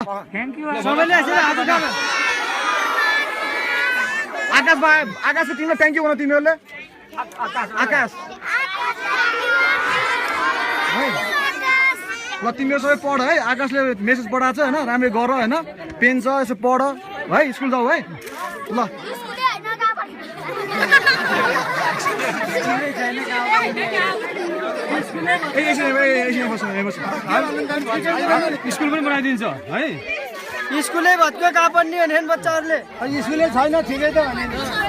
thank you सबैले आकाशको टिमलाई थ्याङ्क यू भन तिमीहरूले आकाश ल तिमीहरू सबै पढ है आकाशले मेसेज पठाएको छ होइन राम्ररी गर होइन पेन छ यसो पढ है स्कुल जाऊ है ल स्कुल पनि बनाइदिन्छ है स्कुलै भत्कियो कहाँ पढ्ने भने बच्चाहरूले स्कुलै छैन ठिकै त भने